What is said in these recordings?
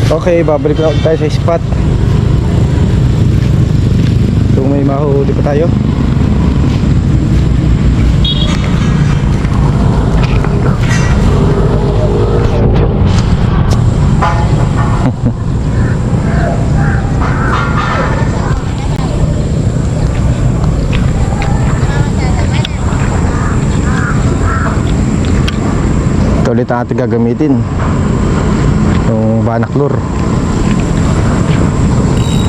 Okay, babalik na ulit tayo sa spot. So may mahuhuli pa tayo. Ito ulit ang ating gagamitin, yung banaklor.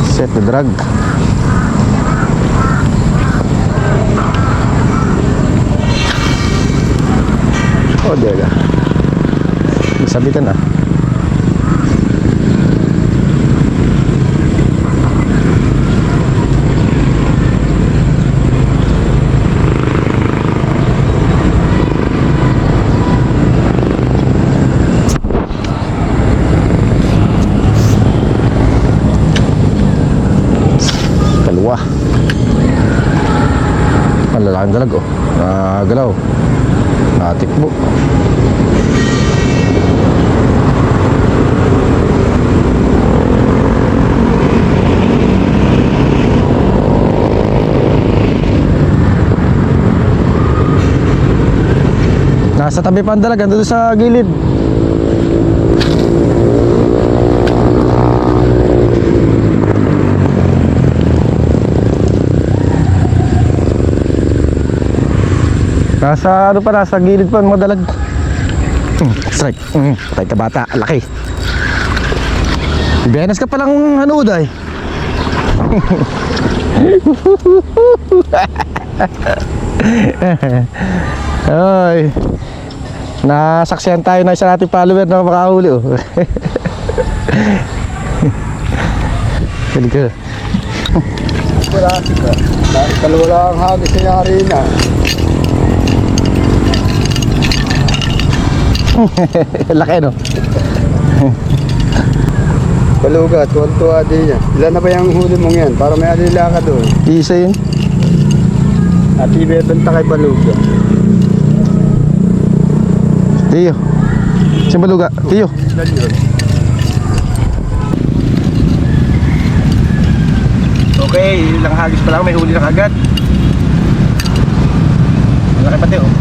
Set the drag. Oh, diyan na. Isabitan na. Kalwa. Malalaking dalag oh. Nagalaw. Natikbo. Nasa tabi pa ang dalag, doon sa gilid. Nasa ano pa, nasa gilid pa ang mga dalag. Strike. Patay ka bata, laki. Benes ka palang hanood ay. Ay. Nasaksihan tayo na isa nating follower na makahuli oh. Galing ka. Wala ka. Dahil kalwala ang hagis sa yari na. Laki no? Baluga, tuwan-tuwa din niya. Ilan na ba yung huli mong yan? Para may alila ka doon. Isa yun. At ibebenta kay Baluga. Tiyo. Si Baluga. Tiyo. Ilan yun? Okay, ilang hagis pa lang. May huli na agad. Malaki pati oh.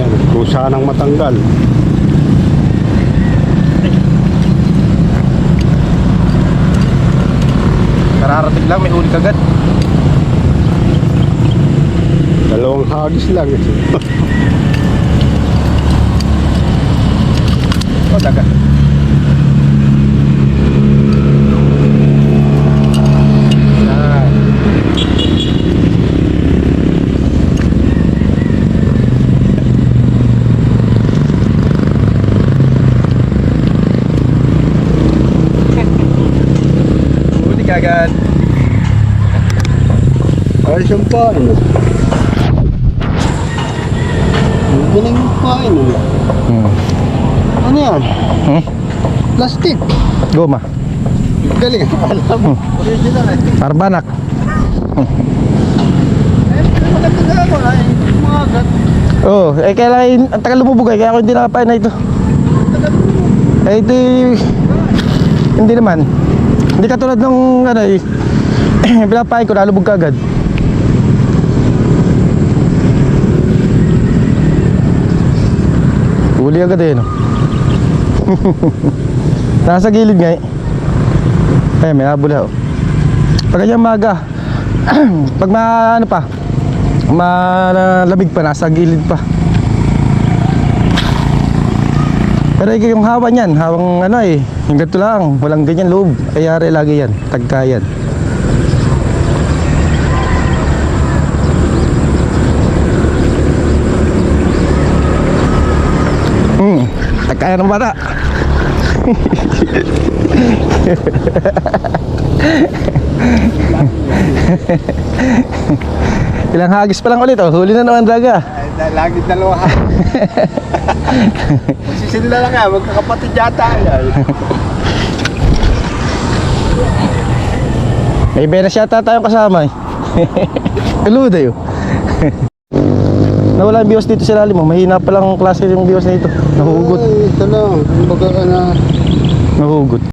Yan, kusa ng matanggal. Kararating lang, may huli kagad. Dalawang hagis lang. Oh, dagat. Huli kagad. Ay, siyang pain. Ang galing yung pain. Ano yan? Plastic. Goma. Galing. Alam mo. Original eh. Parbanak. Maganda ako na eh. Mga agat. Oh, eh kailangan ang tagal lumubog kaya ako hindi nakapain na ito. Eh ito hindi naman. Hindi katulad nung ano eh. Pinapain ko nalubog ka agad. Huli agad eh no. Nasa gilid nga eh. Eh may nabula oh. Pag ganyan maga. Pag ano pa, malamig pa, nasa gilid pa. Pero yung hawa niyan, hawang ano eh, yung ganito lang, walang ganyan loob. Ayari lagi yan, tagkayan. Tagkaya ng bata. Ilang hagis pa lang ulit oh, huli na naman daga. Lagi dalawa. Sisila lang nga, magkakapatid yata yan. May benas yata tayong kasama eh. Kaluda yun. Nawala yung biwas dito sa lalim mo. Mahina pa lang klase yung biwas na ito. Nahuhugot. Ay, ito lang. Kumbaga na. Nahuhugot.